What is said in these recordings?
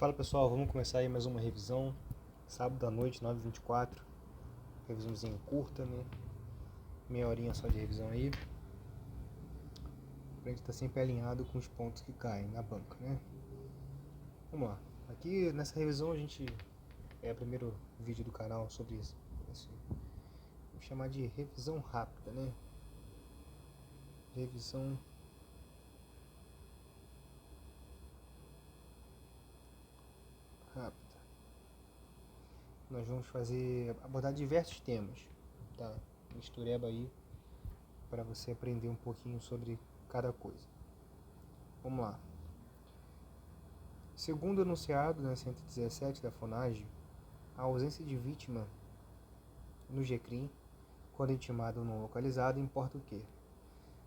Fala pessoal, vamos começar aí mais uma revisão. Sábado à noite, 9h24. Revisãozinha curta, né? Meia horinha só de revisão aí. Pra gente estar sempre alinhado com os pontos que caem na banca, né? Vamos lá. Aqui nessa revisão a gente... É o primeiro vídeo do canal sobre isso. Vou chamar de revisão rápida, né? Revisão rápida. Nós vamos abordar diversos temas, tá? Mistureba aí para você aprender um pouquinho sobre cada coisa. Vamos lá. Segundo o enunciado na 117 da FONAGE, a ausência de vítima no GCRIM, quando intimado ou não localizado, importa o quê?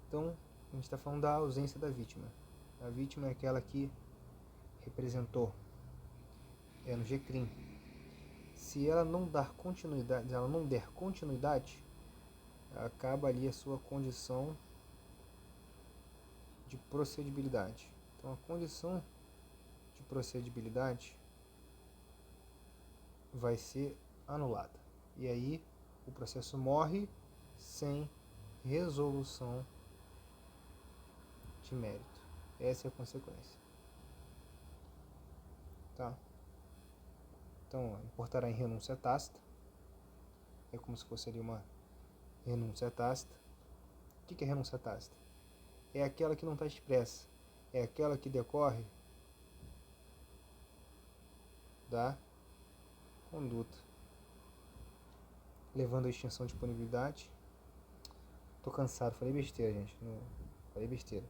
Então, a gente está falando da ausência da vítima. A vítima é aquela que representou, no GCRIM. Se ela não der continuidade, acaba ali a sua condição de procedibilidade. Então, a condição de procedibilidade vai ser anulada. E aí, o processo morre sem resolução de mérito. Essa é a consequência. Tá? Então, importará em renúncia tácita. É como se fosse ali uma renúncia tácita. O que é renúncia tácita? É aquela que não está expressa. É aquela que decorre da conduta, levando à extinção de punibilidade. Tô cansado, falei besteira, gente. Falei besteira.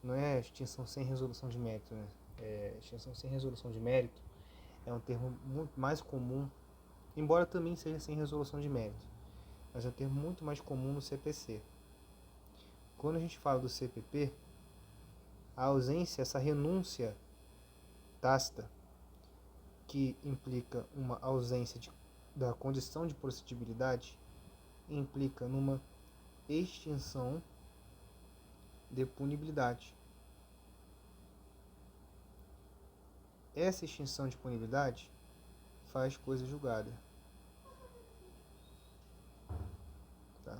Não é extinção sem resolução de mérito, né? Extinção sem resolução de mérito é um termo muito mais comum, embora também seja sem resolução de mérito, mas é um termo muito mais comum no CPC. Quando a gente fala do CPP, a ausência, essa renúncia tácita, que implica uma ausência da condição de procedibilidade, implica numa extinção de punibilidade. Essa extinção de punibilidade faz coisa julgada. Tá?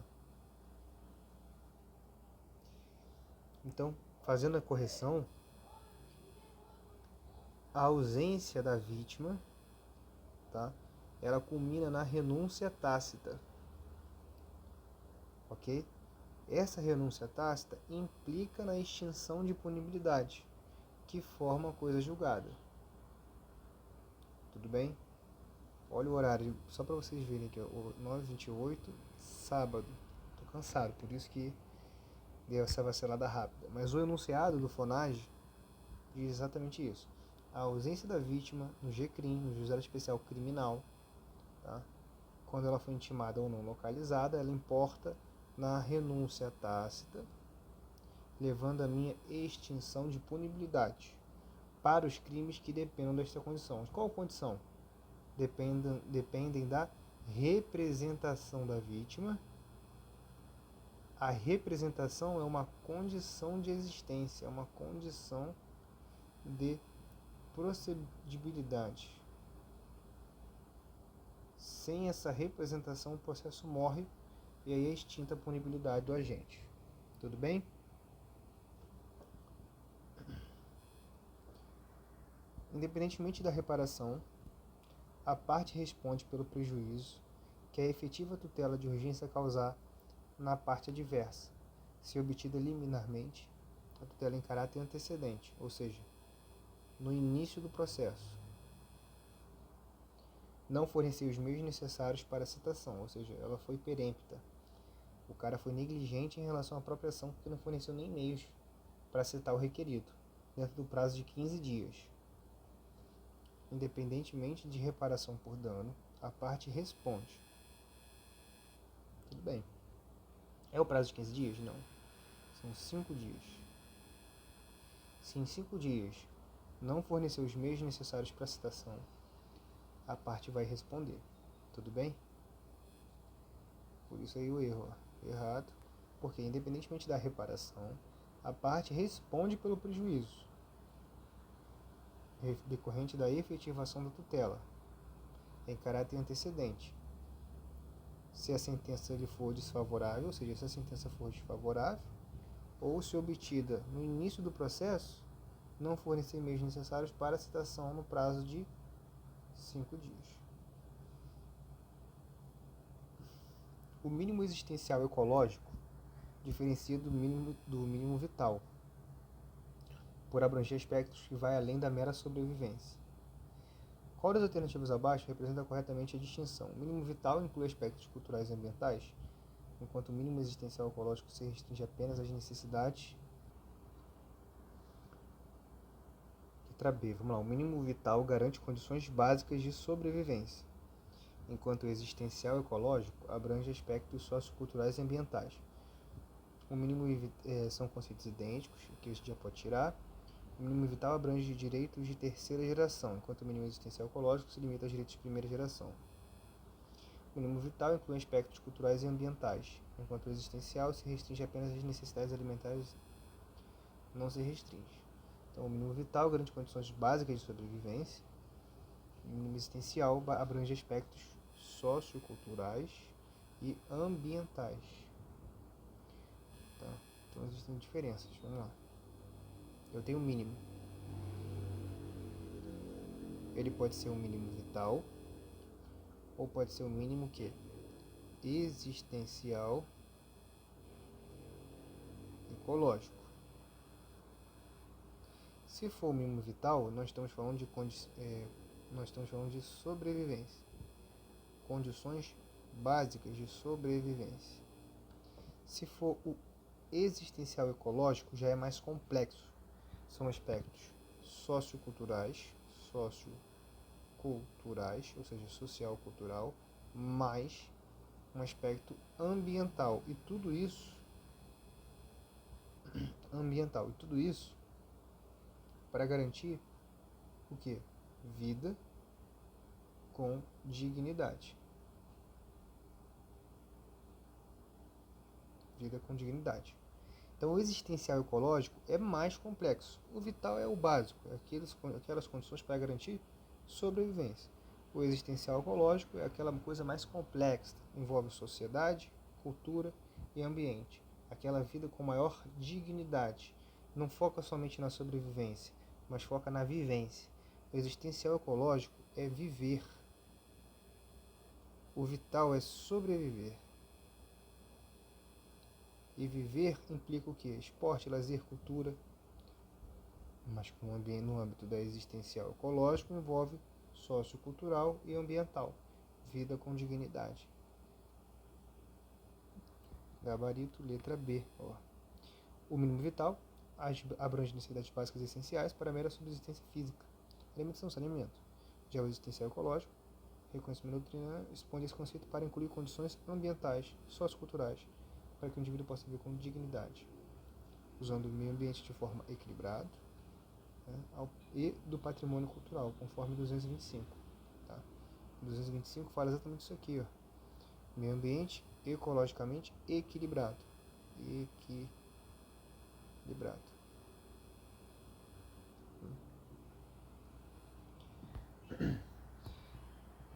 Então, fazendo a correção, a ausência da vítima, tá? Ela culmina na renúncia tácita. Ok? Essa renúncia tácita implica na extinção de punibilidade, que forma a coisa julgada. Tudo bem? Olha o horário, só para vocês verem aqui, 9h28, sábado. Tô cansado, por isso que deu essa vacilada rápida. Mas o enunciado do FONAGE diz exatamente isso. A ausência da vítima no GCRIM, no Juizado Especial Criminal, tá? Quando ela foi intimada ou não localizada, ela importa na renúncia tácita, levando a minha extinção de punibilidade para os crimes que dependam desta condição. Qual condição? Dependem da representação da vítima. A representação é uma condição de existência, é uma condição de procedibilidade. Sem essa representação, o processo morre e aí é extinta a punibilidade do agente. Tudo bem? Independentemente da reparação, a parte responde pelo prejuízo que a efetiva tutela de urgência causar na parte adversa, se obtida liminarmente, a tutela em caráter antecedente, ou seja, no início do processo. Não fornecer os meios necessários para a citação, ou seja, ela foi perempta. O cara foi negligente em relação à própria ação porque não forneceu nem meios para citar o requerido, dentro do prazo de 15 dias. Independentemente de reparação por dano, a parte responde. Tudo bem. É o prazo de 15 dias? Não. São 5 dias. Se em 5 dias não fornecer os meios necessários para a citação, a parte vai responder. Tudo bem? Por isso aí o erro. Errado. Porque independentemente da reparação, a parte responde pelo prejuízo. decorrente da efetivação da tutela, em caráter antecedente. Se a sentença lhe for desfavorável, ou seja, se a sentença for desfavorável, ou se obtida no início do processo, não fornecer meios necessários para a citação no prazo de 5 dias. O mínimo existencial ecológico diferencia do mínimo vital, por abranger aspectos que vai além da mera sobrevivência. Qual das alternativas abaixo representa corretamente a distinção? O mínimo vital inclui aspectos culturais e ambientais, enquanto o mínimo existencial ecológico se restringe apenas às necessidades. Letra B, vamos lá. O mínimo vital garante condições básicas de sobrevivência, enquanto o existencial ecológico abrange aspectos socioculturais e ambientais. O mínimo são conceitos idênticos, que a gente já pode tirar. O mínimo vital abrange direitos de terceira geração, enquanto o mínimo existencial ecológico se limita aos direitos de primeira geração. O mínimo vital inclui aspectos culturais e ambientais, enquanto o existencial se restringe apenas às necessidades alimentares, não se restringe. Então, o mínimo vital garante condições básicas de sobrevivência. O mínimo existencial abrange aspectos socioculturais e ambientais. Tá? Então, existem diferenças. Vamos lá. Eu tenho o mínimo. Ele pode ser um mínimo vital, ou pode ser um mínimo que existencial ecológico. Se for o mínimo vital, nós estamos falando de sobrevivência, condições básicas de sobrevivência. Se for o existencial ecológico, já é mais complexo. São aspectos socioculturais, ou seja, social-cultural, mais um aspecto ambiental. E tudo isso para garantir o quê? Vida com dignidade. Vida com dignidade. Então, o existencial ecológico é mais complexo. O vital é o básico, é aquelas condições para garantir sobrevivência. O existencial ecológico é aquela coisa mais complexa, envolve sociedade, cultura e ambiente. Aquela vida com maior dignidade. Não foca somente na sobrevivência, mas foca na vivência. O existencial ecológico é viver. O vital é sobreviver. E viver implica o quê? Esporte, lazer, cultura. Mas no âmbito da existencial ecológico envolve sociocultural e ambiental. Vida com dignidade. Gabarito, letra B. Ó. O mínimo vital abrange necessidades básicas e essenciais para a mera subsistência física. Alimentação e saneamento. Já o existencial ecológico, reconhecimento doutrinário, expõe esse conceito para incluir condições ambientais, socioculturais, para que o indivíduo possa viver com dignidade, usando o meio ambiente de forma equilibrada, né, e do patrimônio cultural, conforme 225. Tá? 225 fala exatamente isso aqui, ó. Meio ambiente ecologicamente equilibrado. Equilibrado.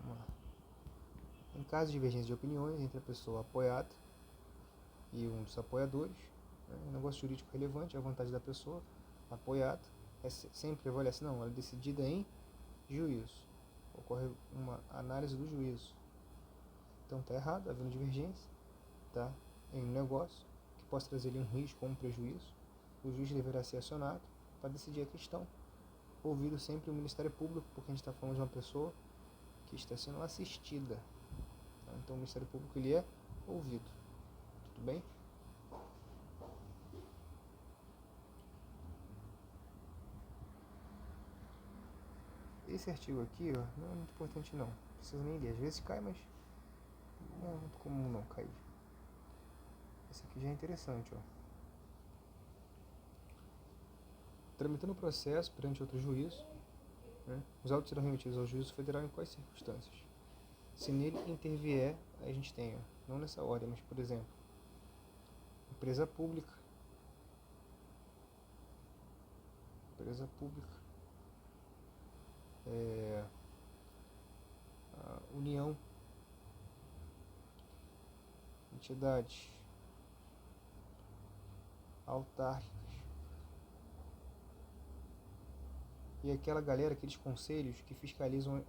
Vamos lá. Em caso de divergência de opiniões entre a pessoa apoiada e um dos apoiadores, um negócio jurídico relevante, a vontade da pessoa apoiada sempre prevalece, não, ela é decidida em juízo. Ocorre uma análise do juízo. Então está errado, havendo divergência, tá, em um negócio que possa trazer um risco ou um prejuízo, o juiz deverá ser acionado para decidir a questão, ouvido sempre o Ministério Público, porque a gente está falando de uma pessoa que está sendo assistida. Tá? Então o Ministério Público ele é ouvido. Tudo bem? Esse artigo aqui, ó, não é muito importante não. Não precisa nem ler. Às vezes cai, mas não é muito comum não cair. Esse aqui já é interessante, ó. Tramitando o processo perante outro juízo, né, os autos serão remetidos ao juízo federal em quais circunstâncias? Se nele intervier, a gente tem, ó, não nessa ordem, mas por exemplo, empresa pública, a União, entidades autárquicas e aquela galera, aqueles conselhos que fiscalizam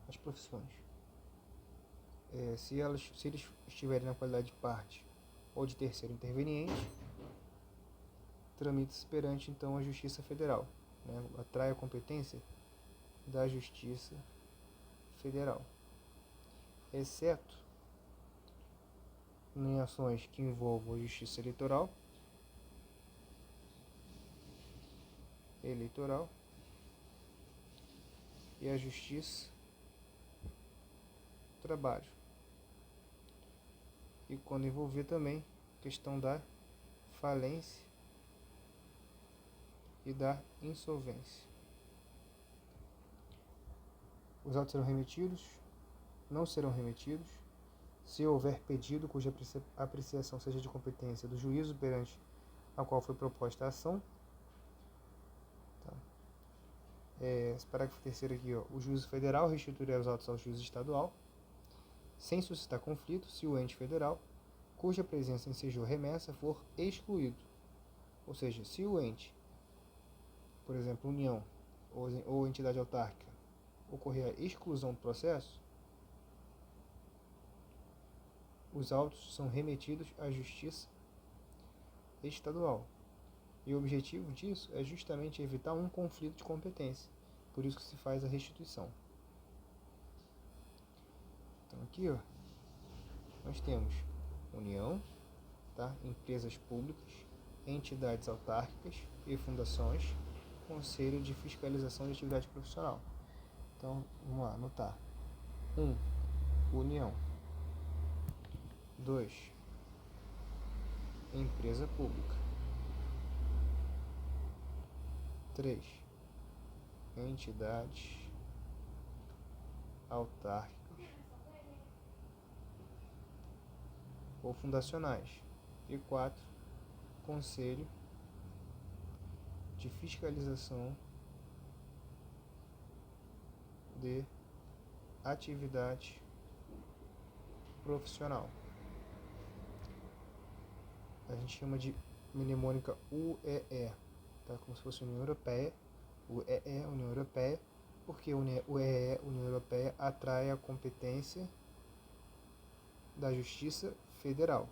as profissões. Se eles estiverem na qualidade de parte ou de terceiro interveniente, tramita-se perante então a Justiça Federal, né? Atrai a competência da Justiça Federal, exceto em ações que envolvam a Justiça Eleitoral e a Justiça do Trabalho, e quando envolver também a questão da falência e da insolvência. Os autos serão remetidos, não serão remetidos, se houver pedido cuja apreciação seja de competência do juízo perante a qual foi proposta a ação. Tá. Esse parágrafo terceiro aqui, ó, o juízo federal restituirá os autos ao juízo estadual, sem suscitar conflito, se o ente federal, cuja presença ensejou a remessa, for excluído. Ou seja, se o ente, por exemplo, União ou entidade autárquica, ocorrer a exclusão do processo, os autos são remetidos à Justiça Estadual. E o objetivo disso é justamente evitar um conflito de competência. Por isso que se faz a restituição. Então aqui, ó, nós temos União, tá? Empresas públicas, entidades autárquicas e fundações, Conselho de Fiscalização de Atividade Profissional. Então, vamos lá, anotar. 1. União. 2. Empresa pública. 3. Entidades autárquicas ou fundacionais. E 4. Conselho de Fiscalização de Atividade Profissional. A gente chama de mnemônica UEE, tá? Como se fosse União Europeia. UEE, União Europeia, porque o UEE, União Europeia, atrai a competência da Justiça Federal.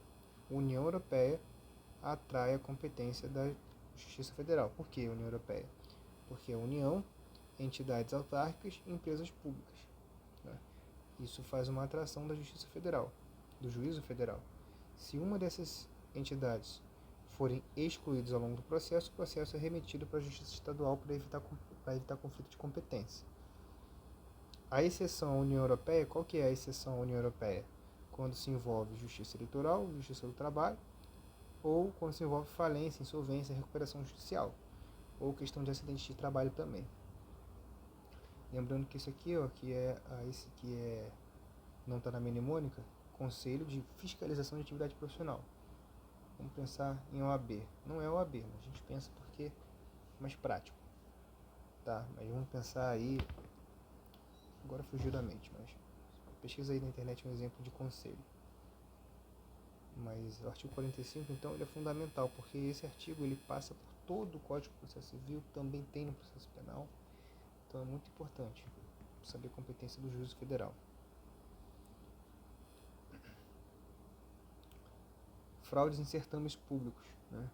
União Europeia atrai a competência da Justiça Federal. Por que União Europeia? Porque a União, entidades autárquicas e empresas públicas, né? Isso faz uma atração da Justiça Federal, do Juízo Federal. Se uma dessas entidades forem excluídos ao longo do processo, o processo é remetido para a Justiça Estadual para evitar conflito de competência. A exceção à União Europeia, qual que é a exceção à União Europeia? Quando se envolve Justiça Eleitoral, Justiça do Trabalho, ou quando se envolve falência, insolvência, recuperação judicial, ou questão de acidente de trabalho também. Lembrando que isso aqui, ó, esse que não está na mnemônica, Conselho de Fiscalização de Atividade Profissional. Vamos pensar em OAB. Não é OAB, mas a gente pensa porque é mais prático, tá? Mas vamos pensar aí, agora fugiu da mente, mas pesquisa aí na internet um exemplo de conselho. Mas o artigo 45, então, ele é fundamental, porque esse artigo ele passa por todo o Código de Processo Civil, também tem no processo penal, então é muito importante saber a competência do juízo federal. Fraudes em certames públicos, né?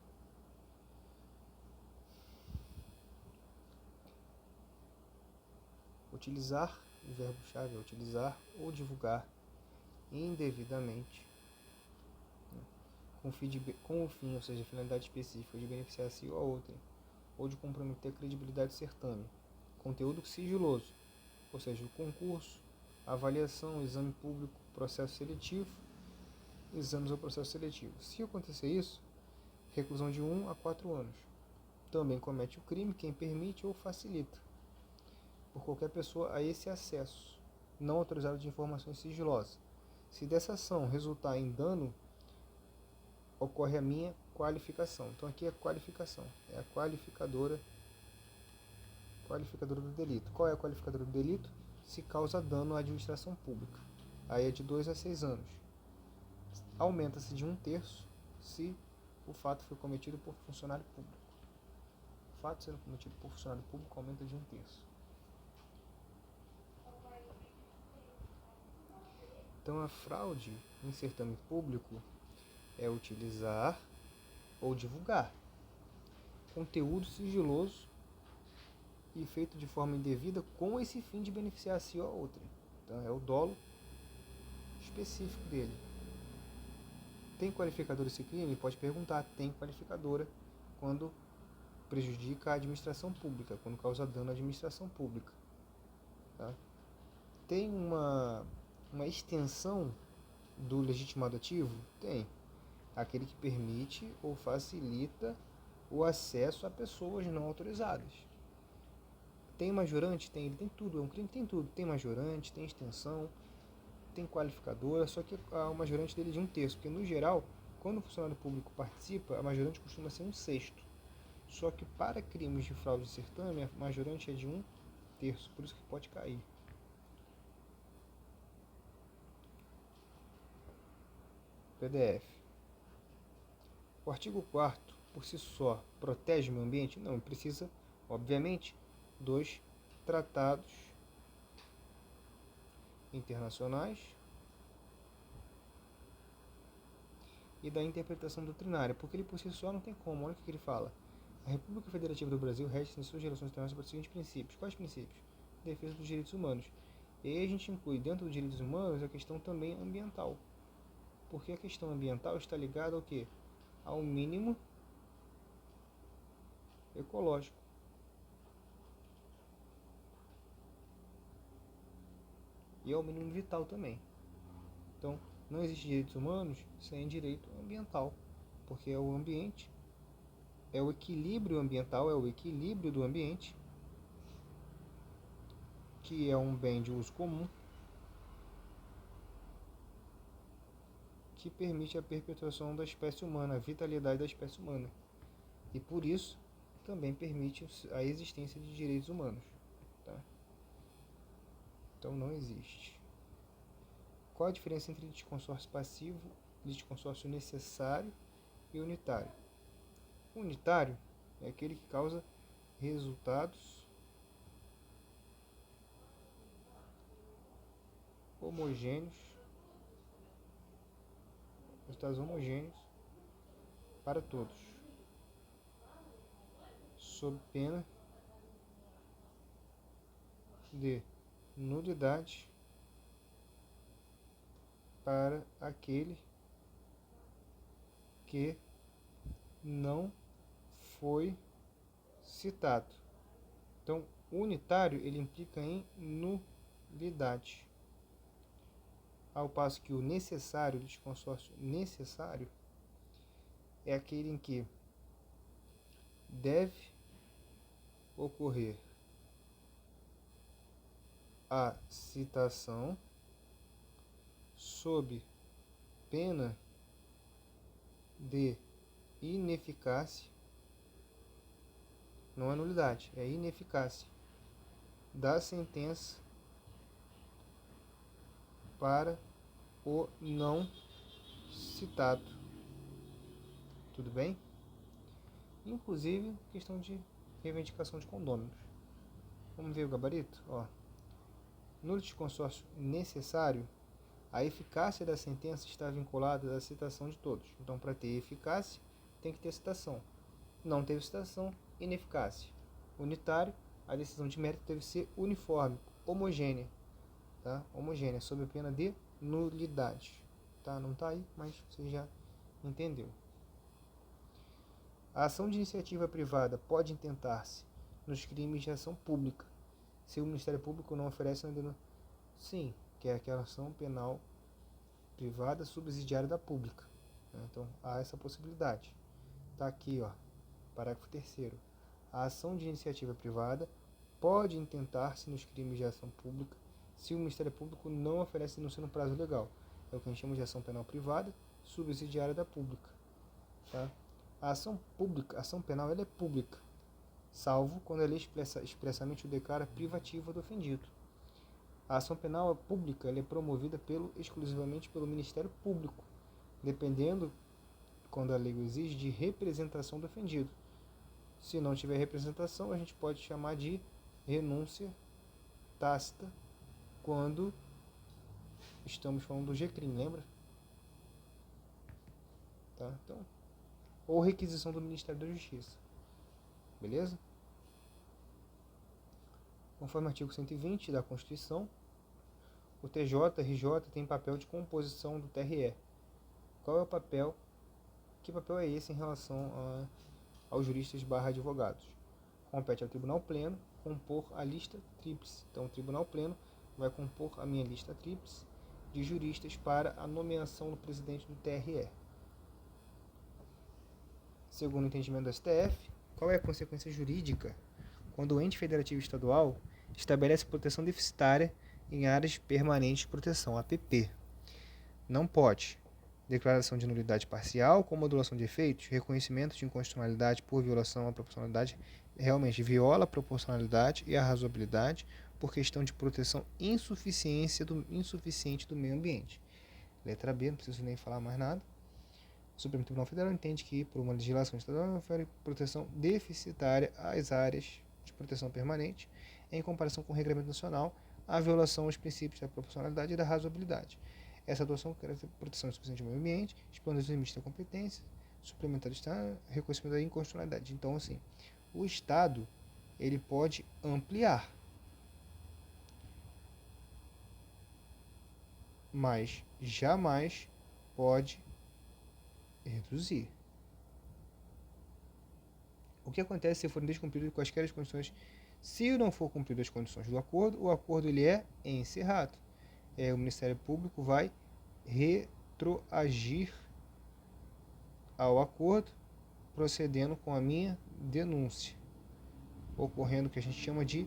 Utilizar, o verbo-chave é utilizar ou divulgar indevidamente, né, com o fim, ou seja, finalidade específica de beneficiar a si ou a outrem, ou de comprometer a credibilidade do certame. Conteúdo sigiloso, ou seja, o concurso, avaliação, exame público, processo seletivo, exames ou processo seletivo. Se acontecer isso, reclusão de 1 a 4 anos. Também comete o crime quem permite ou facilita, por qualquer pessoa, a esse acesso não autorizado de informações sigilosas. Se dessa ação resultar em dano, ocorre a minha qualificação. Então aqui é a qualificação, é a qualificadora Qualificadora do delito. Qual é a qualificadora do delito? Se causa dano à administração pública. Aí é de 2 a 6 anos. Aumenta-se de 1/3 se o fato foi cometido por funcionário público. O fato sendo cometido por funcionário público aumenta de 1/3. Então, a fraude em certame público é utilizar ou divulgar conteúdo sigiloso e feito de forma indevida com esse fim de beneficiar a si ou a outra. Então, é o dolo específico dele. Tem qualificadora esse crime? Pode perguntar. Tem qualificadora quando prejudica a administração pública, quando causa dano à administração pública. Tá? Tem uma extensão do legitimado ativo? Tem. Aquele que permite ou facilita o acesso a pessoas não autorizadas. Tem majorante? Tem. Ele tem tudo. É um crime que tem tudo. Tem majorante, tem extensão, tem qualificadora, só que o majorante dele é de 1/3, porque no geral, quando o funcionário público participa, a majorante costuma ser 1/6. Só que para crimes de fraude de certame, a majorante é de 1/3, por isso que pode cair. PDF. O artigo 4º, por si só, protege o meio ambiente? Não, precisa, obviamente, dos tratados internacionais e da interpretação doutrinária, porque ele por si só não tem como. Olha o que ele fala. A República Federativa do Brasil rege em suas relações internacionais para os seguintes princípios. Quais princípios? Defesa dos direitos humanos. E aí a gente inclui dentro dos direitos humanos a questão também ambiental. Porque a questão ambiental está ligada ao quê? Ao mínimo ecológico. E ao mínimo vital também. Então, não existe direitos humanos sem direito ambiental. Porque é o ambiente, é o equilíbrio ambiental, é o equilíbrio do ambiente, que é um bem de uso comum, que permite a perpetuação da espécie humana, a vitalidade da espécie humana. E por isso, também permite a existência de direitos humanos. Tá? Então não existe. Qual a diferença entre litisconsórcio passivo, litisconsórcio necessário e unitário? O unitário é aquele que causa resultados homogêneos para todos, sob pena de nulidade para aquele que não foi citado. Então, o unitário ele implica em nulidade, ao passo que o necessário, o litisconsórcio necessário, é aquele em que deve ocorrer a citação sob pena de ineficácia, não é nulidade, é ineficácia da sentença para o não citado. Tudo bem? Inclusive, questão de reivindicação de condôminos. Vamos ver o gabarito? Ó. No litisconsórcio necessário, a eficácia da sentença está vinculada à citação de todos. Então, para ter eficácia, tem que ter citação. Não teve citação, ineficácia. Unitário, a decisão de mérito deve ser uniforme, homogênea. Tá? Homogênea, sob a pena de nulidade. Tá? Não está aí, mas você já entendeu. A ação de iniciativa privada pode intentar-se nos crimes de ação pública, se o Ministério Público não oferece uma denúncia. Sim, que é aquela ação penal privada subsidiária da pública. Então, há essa possibilidade. Está aqui, ó, parágrafo 3º. A ação de iniciativa privada pode intentar-se nos crimes de ação pública se o Ministério Público não oferece denúncia no prazo legal. É o que a gente chama de ação penal privada subsidiária da pública. Tá? A ação pública, a ação penal, ela é pública salvo quando a lei expressamente o declara privativa do ofendido. A ação penal pública é promovida exclusivamente pelo Ministério Público, dependendo, quando a lei o exige, de representação do ofendido. Se não tiver representação, a gente pode chamar de renúncia tácita, quando estamos falando do G-Crime, lembra? Tá? Então, ou requisição do Ministério da Justiça. Beleza? Conforme o artigo 120 da Constituição, o TJ-RJ tem papel de composição do TRE. Qual é o papel? Que papel é esse em relação aos juristas / advogados? Compete ao Tribunal Pleno compor a lista tríplice. Então, o Tribunal Pleno vai compor a minha lista tríplice de juristas para a nomeação do presidente do TRE. Segundo o entendimento do STF, qual é a consequência jurídica quando o ente federativo estadual estabelece proteção deficitária em áreas permanentes de proteção, APP? Não pode declaração de nulidade parcial com modulação de efeitos, reconhecimento de inconstitucionalidade por violação à proporcionalidade, realmente viola a proporcionalidade e a razoabilidade por questão de proteção insuficiente do meio ambiente. Letra B, não preciso nem falar mais nada. O Supremo Tribunal Federal entende que, por uma legislação estadual, ofere proteção deficitária às áreas de proteção permanente, em comparação com o Regramento Nacional, a violação aos princípios da proporcionalidade e da razoabilidade. Essa adoção quer proteção insuficiente do meio ambiente, expondo os limites da competência, suplementar está reconhecimento da inconstitucionalidade. Então, assim, o Estado ele pode ampliar, mas jamais pode reduzir. O que acontece se forem descumpridas quaisquer as condições? Se não for cumpridas as condições do acordo, o acordo ele é encerrado. O Ministério Público vai retroagir ao acordo, procedendo com a minha denúncia, ocorrendo o que a gente chama de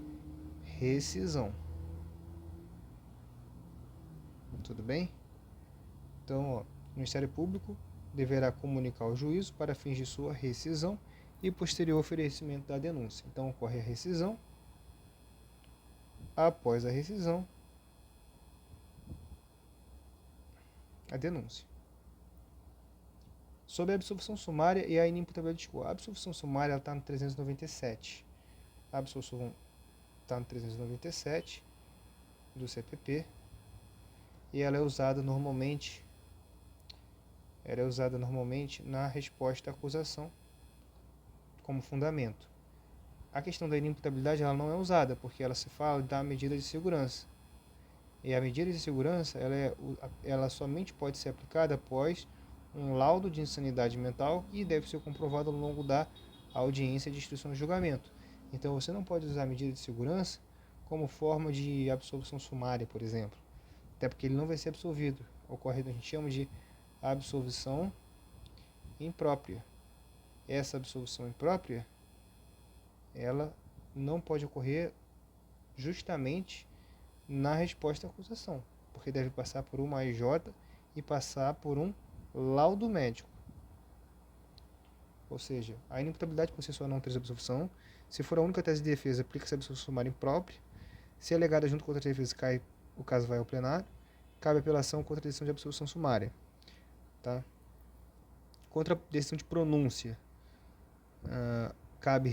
rescisão. Tudo bem? Então, o Ministério Público deverá comunicar ao juízo para fins de sua rescisão e posterior oferecimento da denúncia. Então, ocorre a rescisão. Após a rescisão, a denúncia. Sobre a absolvição sumária e a inimputabilidade de culpa. A absolvição sumária está no 397. A absolvição está no 397 do CPP e ela é usada normalmente na resposta à acusação como fundamento. A questão da inimputabilidade ela não é usada, porque ela se fala da medida de segurança. E a medida de segurança ela somente pode ser aplicada após um laudo de insanidade mental e deve ser comprovado ao longo da audiência de instrução de julgamento. Então você não pode usar a medida de segurança como forma de absolvição sumária, por exemplo. Até porque ele não vai ser absolvido. Ocorre o que a gente chama de absolvição imprópria. Essa absolvição imprópria, ela não pode ocorrer justamente na resposta à acusação, porque deve passar por uma AIJ e passar por um laudo médico. Ou seja, a inimputabilidade por si só não traz absolvição. Se for a única tese de defesa, aplica-se a absolvição sumária imprópria. Se alegada junto com a defesa, o caso vai ao plenário. Cabe apelação contra a decisão de absolvição sumária. Tá? Contra a decisão de pronúncia, cabe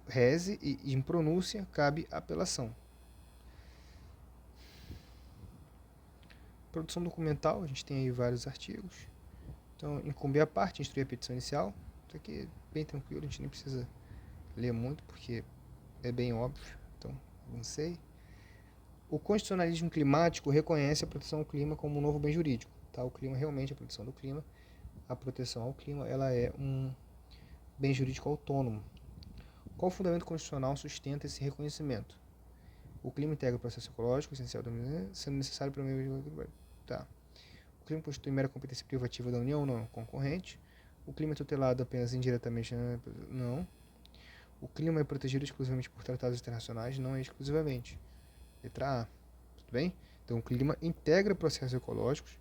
rese e em pronúncia cabe apelação. Produção documental, a gente tem aí vários artigos. Então, incumbir a parte, instruir a petição inicial. Isso aqui é bem tranquilo, a gente nem precisa ler muito, porque é bem óbvio. Então, não sei. O constitucionalismo climático reconhece a proteção ao clima como um novo bem jurídico. Tá? O clima realmente, a proteção do clima, a proteção ao clima, ela é um bem jurídico autônomo. Qual fundamento constitucional sustenta esse reconhecimento? O clima integra o processo ecológico essencial da União, sendo necessário para o meio. Tá. O clima constitui mera competência privativa da União? Não. Concorrente. O clima é tutelado apenas indiretamente? Não. O clima é protegido exclusivamente por tratados internacionais? Não é exclusivamente. Letra A. Tudo bem? Então, o clima integra processos ecológicos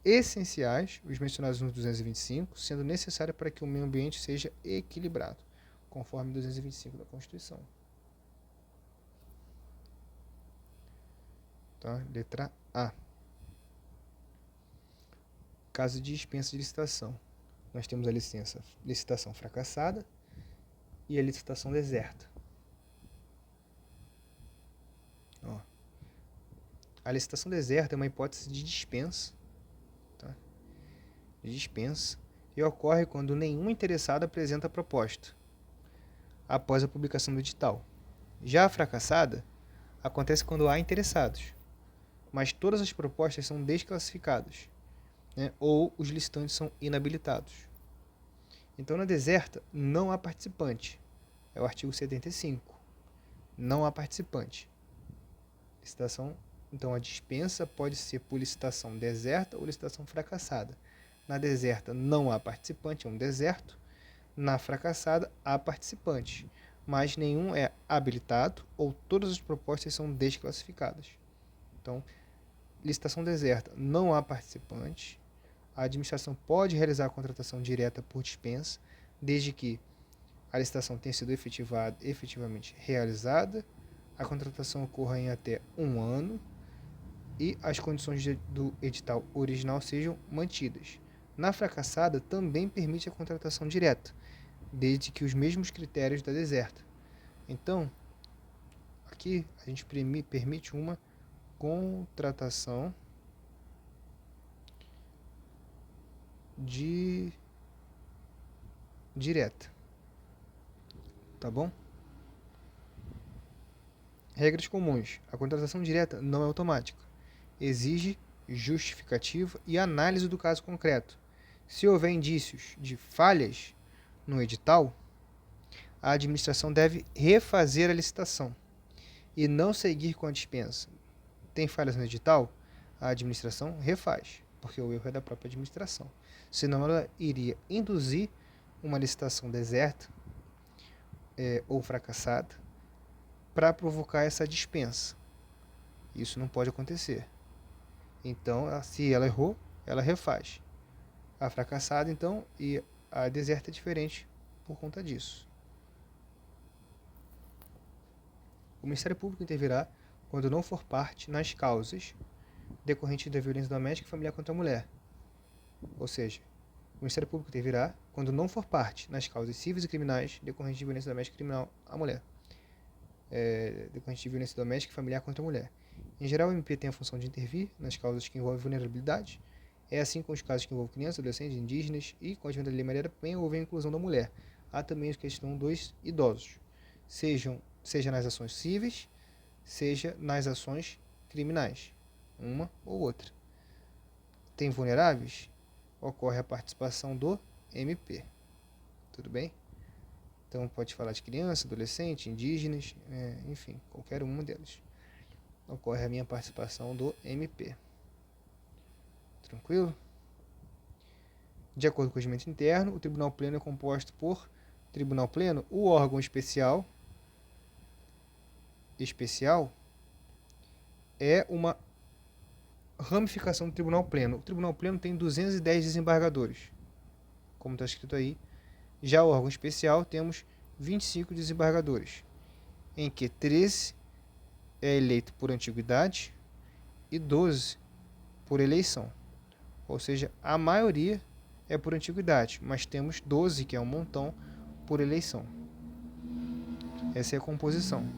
essenciais, os mencionados no 225, sendo necessário para que o meio ambiente seja equilibrado. conforme 225 da Constituição. Tá? Letra A. Caso de dispensa de licitação, nós temos a licitação fracassada e a licitação deserta. Ó. A licitação deserta é uma hipótese de dispensa, tá? De dispensa, e ocorre quando nenhum interessado apresenta a proposta após a publicação do edital. Já a fracassada acontece quando há interessados, mas todas as propostas são desclassificadas, né, ou os licitantes são inabilitados. Então, na deserta, não há participante. É o artigo 75. Não há participante. Licitação, então, a dispensa pode ser por licitação deserta ou licitação fracassada. Na deserta, não há participante, é um deserto. Na fracassada, há participante, mas nenhum é habilitado ou todas as propostas são desclassificadas. Então, licitação deserta, não há participante. A administração pode realizar a contratação direta por dispensa, desde que a licitação tenha sido efetivamente realizada, a contratação ocorra em até 1 ano e as condições do edital original sejam mantidas. Na fracassada, também permite a contratação direta, desde que os mesmos critérios da deserta. Então, aqui a gente permite uma contratação direta, tá bom? Regras comuns. A contratação direta não é automática. Exige justificativa e análise do caso concreto. Se houver indícios de falhas no edital, a administração deve refazer a licitação e não seguir com a dispensa. Tem falhas no edital? A administração refaz, porque o erro é da própria administração. Senão ela iria induzir uma licitação deserta ou fracassada para provocar essa dispensa. Isso não pode acontecer. Então, se ela errou, ela refaz. A fracassada, então, e a deserta é diferente por conta disso. O Ministério Público intervirá quando não for parte nas causas decorrentes da violência doméstica e familiar contra a mulher. Ou seja, o Ministério Público intervirá quando não for parte nas causas cíveis e criminais decorrentes de violência doméstica e criminal à mulher. Decorrente de violência doméstica e familiar contra a mulher. Em geral, o MP tem a função de intervir nas causas que envolvem vulnerabilidade. É assim com os casos que envolvem crianças, adolescentes, indígenas e, com a advento da Lei Maria da Penha, houve a inclusão da mulher. Há também a questão dos idosos, seja nas ações cíveis, seja nas ações criminais, uma ou outra. Tem vulneráveis? Ocorre a participação do MP. Tudo bem? Então pode falar de criança, adolescente, indígenas, enfim, qualquer uma delas. Ocorre a minha participação do MP. Tranquilo? De acordo com o regimento interno, o Tribunal Pleno é composto por Tribunal Pleno, o órgão especial é uma ramificação do Tribunal Pleno. O Tribunal Pleno tem 210 desembargadores, como está escrito aí. Já o órgão especial temos 25 desembargadores, em que 13 é eleito por antiguidade e 12 por eleição. Ou seja, a maioria é por antiguidade, mas temos 12, que é um montão, por eleição. Essa é a composição.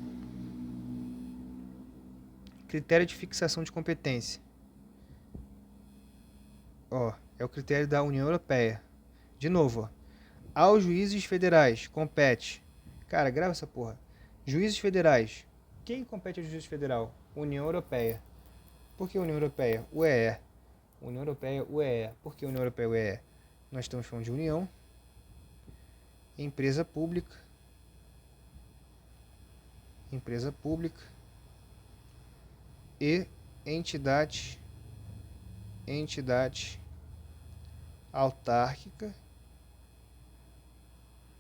Critério de fixação de competência. É o critério da União Europeia. De novo, aos juízes federais compete. Cara, grava essa porra. Juízes federais. Quem compete ao juízes federal? União Europeia. Por que União Europeia? UE. União Europeia, UE. Por que União Europeia, UE? Nós estamos falando de União, empresa pública e entidade autárquica,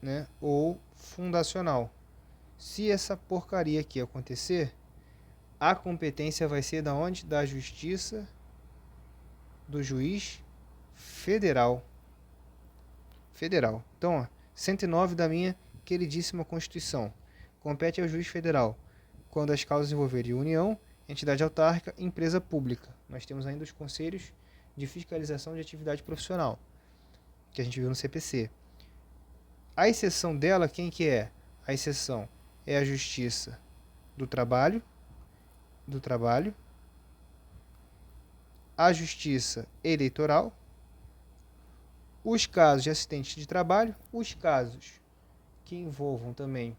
né, ou fundacional. Se essa porcaria aqui acontecer, a competência vai ser da onde? Da Justiça do Juiz Federal. Então, 109 da minha queridíssima Constituição. Compete ao juiz federal quando as causas envolverem União, entidade autárquica e empresa pública. Nós temos ainda os conselhos de fiscalização de atividade profissional, que a gente viu no CPC. A exceção dela, quem que é? A exceção é a Justiça do Trabalho, a Justiça Eleitoral, os casos de acidente de trabalho, os casos que envolvam também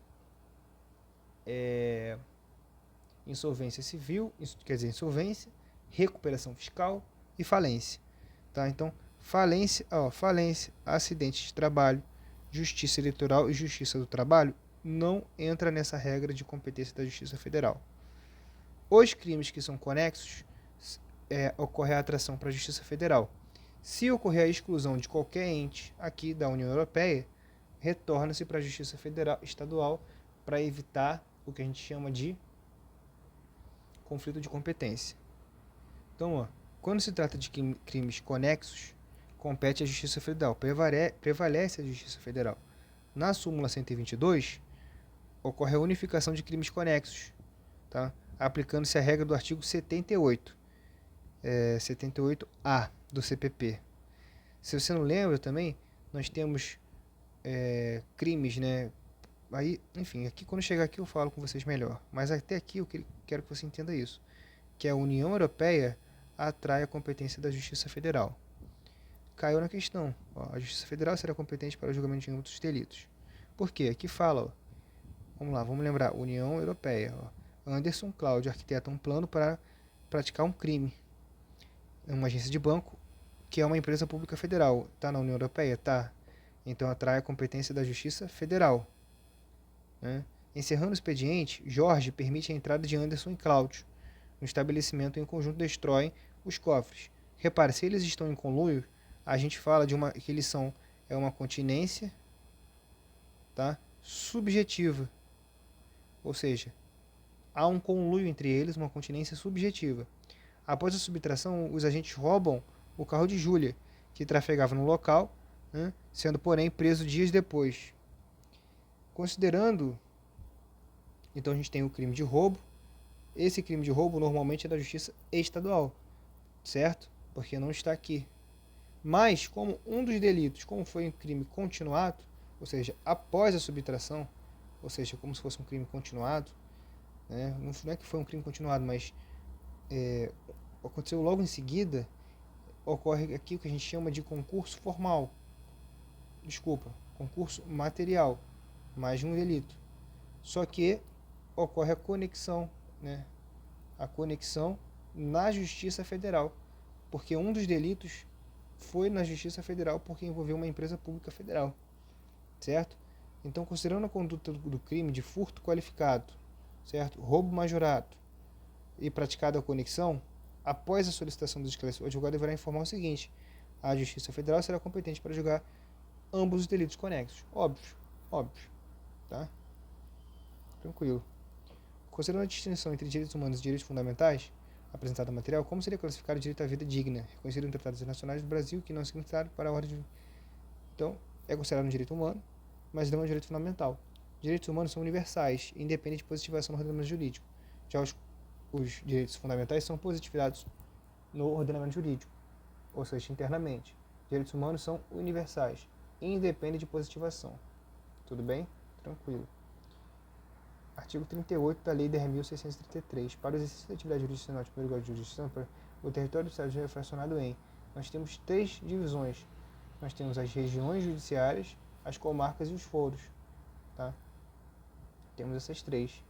insolvência civil, quer dizer, insolvência, recuperação fiscal e falência. Tá? Então, falência, acidente de trabalho, justiça eleitoral e justiça do trabalho não entra nessa regra de competência da Justiça Federal. Os crimes que são conexos, ocorre a atração para a Justiça Federal. Se ocorrer a exclusão de qualquer ente aqui da União Europeia, retorna-se para a Justiça Federal Estadual para evitar o que a gente chama de conflito de competência. Então, quando se trata de crimes conexos, compete à Justiça Federal, prevalece a Justiça Federal. Na súmula 122, ocorre a unificação de crimes conexos, tá? Aplicando-se a regra do artigo 78, 78A do CPP. Se você não lembra também, nós temos crimes, né? Aí, enfim, aqui quando chegar aqui eu falo com vocês melhor. Mas até aqui eu quero que você entenda isso, que a União Europeia atrai a competência da Justiça Federal. Caiu na questão. A Justiça Federal será competente para o julgamento de outros delitos. Por quê? Aqui fala, vamos lá, vamos lembrar, União Europeia. Anderson Cláudio arquiteta um plano para praticar um crime. Uma agência de banco, que é uma empresa pública federal. Está na União Europeia? Tá. Então atrai a competência da Justiça Federal. Né? Encerrando o expediente, Jorge permite a entrada de Anderson e Cláudio no estabelecimento e em conjunto destroem os cofres. Repare, se eles estão em conluio, a gente fala que eles são uma continência, tá? Subjetiva. Ou seja, há um conluio entre eles, uma continência subjetiva. Após a subtração, os agentes roubam o carro de Júlia, que trafegava no local, né, sendo, porém, preso dias depois. Considerando, então a gente tem o crime de roubo. Esse crime de roubo normalmente é da Justiça Estadual, certo? Porque não está aqui. Mas, como um dos delitos, como foi um crime continuado, ou seja, após a subtração, ou seja, como se fosse um crime continuado, né? Não é que foi um crime continuado, mas aconteceu logo em seguida, ocorre aqui o que a gente chama de concurso formal. Desculpa, concurso material, mais de um delito. Só que ocorre a conexão, né? A conexão na Justiça Federal, porque um dos delitos foi na Justiça Federal porque envolveu uma empresa pública federal, certo? Então, considerando a conduta do crime de furto qualificado, certo? Roubo majorado e praticada a conexão, após a solicitação do esclarecimento, o advogado deverá informar o seguinte: a Justiça Federal será competente para julgar ambos os delitos conexos. Óbvio, tá? Tranquilo. Considerando a distinção entre direitos humanos e direitos fundamentais, apresentada no material, como seria classificado o direito à vida digna, reconhecido em tratados internacionais do Brasil, que não é significado para a ordem de... Então, é considerado um direito humano, mas não é um direito fundamental. Direitos humanos são universais e independem de positivação no ordenamento jurídico. Já os direitos fundamentais são positivados no ordenamento jurídico, ou seja, internamente. Direitos humanos são universais e independem de positivação. Tudo bem? Tranquilo. Artigo 38 da Lei 10.633. Para o exercício da atividade jurisdicional de primeiro grau de jurisdição, o território do Estado é fracionado em... Nós temos 3 divisões. Nós temos as regiões judiciárias, as comarcas e os foros. Tá? Temos essas 3.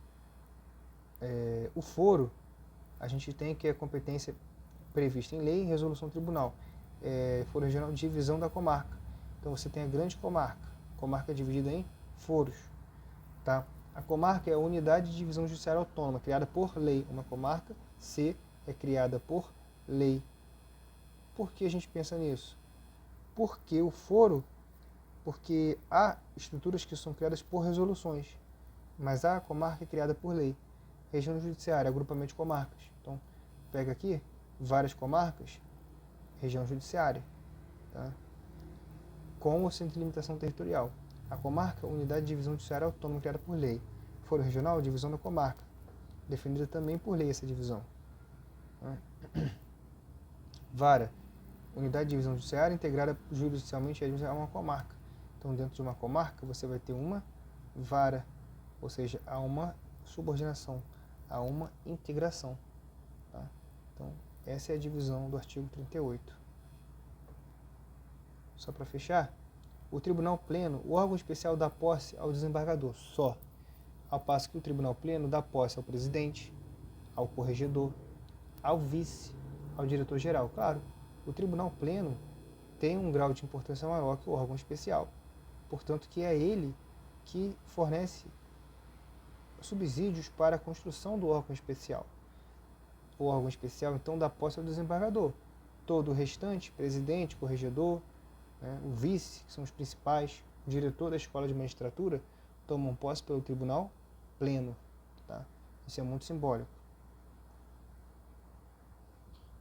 O foro, a gente tem que a competência prevista em lei e resolução tribunal. Foro regional, divisão da comarca. Então você tem a grande comarca. Comarca é dividida em foros. Tá? A comarca é a unidade de divisão judiciária autônoma, criada por lei. Uma comarca C é criada por lei. Por que a gente pensa nisso? Porque o foro, porque há estruturas que são criadas por resoluções, mas a comarca é criada por lei. Região judiciária, agrupamento de comarcas. Então, pega aqui várias comarcas, região judiciária, tá? Com ou sem delimitação territorial. A comarca, unidade de divisão judiciária autônoma criada por lei. Foro regional, divisão da comarca, definida também por lei essa divisão. Vara, unidade de divisão judiciária integrada judicialmente a uma comarca. Então, dentro de uma comarca, você vai ter uma vara, ou seja, há uma subordinação, há uma integração. Tá? Então, essa é a divisão do artigo 38. Só para fechar, o Tribunal Pleno, o órgão especial dá posse ao desembargador, só, ao passo que o Tribunal Pleno dá posse ao presidente, ao corregedor, ao vice, ao diretor-geral. Claro, o Tribunal Pleno tem um grau de importância maior que o órgão especial, portanto que é ele que fornece subsídios para a construção do órgão especial. O órgão especial, então, dá posse ao desembargador. Todo o restante, presidente, corregedor, o vice, que são os principais, o diretor da escola de magistratura, tomam posse pelo Tribunal Pleno. Tá? Isso é muito simbólico.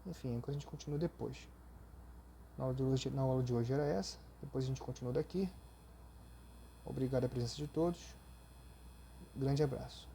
Enfim, a gente continua depois. Na aula de hoje era essa, depois a gente continua daqui. Obrigado a presença de todos. Grande abraço.